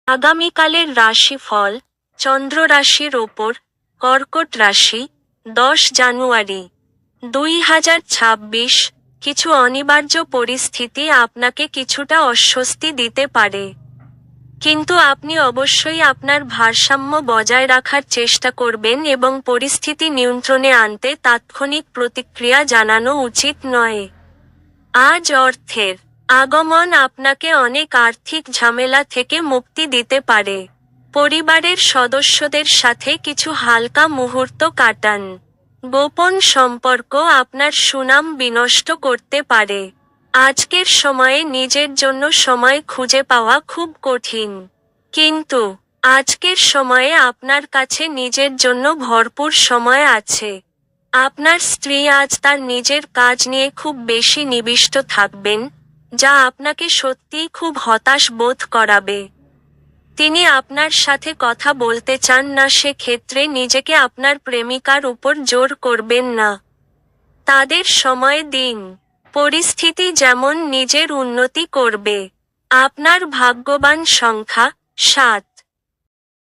আগামীকালের রাশিফল, চন্দ্র রাশির ওপর, কর্কট রাশি, 10 জানুয়ারি 2026। কিছু অনিবার্য পরিস্থিতি আপনাকে কিছুটা অস্বস্তি দিতে পারে, কিন্তু আপনি অবশ্যই আপনার ভারসাম্য বজায় রাখার চেষ্টা করবেন এবং পরিস্থিতি নিয়ন্ত্রণে আনতে তাৎক্ষণিক প্রতিক্রিয়া জানানো উচিত নয়। আজ অর্থের আগমন আপনাকে অনেক আর্থিক ঝামেলা থেকে মুক্তি দিতে পারে। পরিবারের সদস্যদের সাথে কিছু হালকা মুহূর্ত কাটান। গোপন সম্পর্ক আপনার সুনাম বিনষ্ট করতে পারে। আজকের সময়ে নিজের জন্য সময় খুঁজে পাওয়া খুব কঠিন, কিন্তু আজকের সময়ে আপনার কাছে নিজের জন্য ভরপুর সময় আছে। আপনার স্ত্রী আজ তার নিজের কাজ নিয়ে খুব বেশি নিবিষ্ট থাকবেন, যা আপনাকে সত্যিই খুব হতাশ বোধ করাবে। তিনি আপনার সাথে কথা বলতে চান না, সেক্ষেত্রে নিজেকে আপনার প্রেমিকার উপর জোর করবেন না। তাদের সময় দিন, পরিস্থিতি যেমন নিজের উন্নতি করবে। আপনার ভাগ্যবান সংখ্যা 7।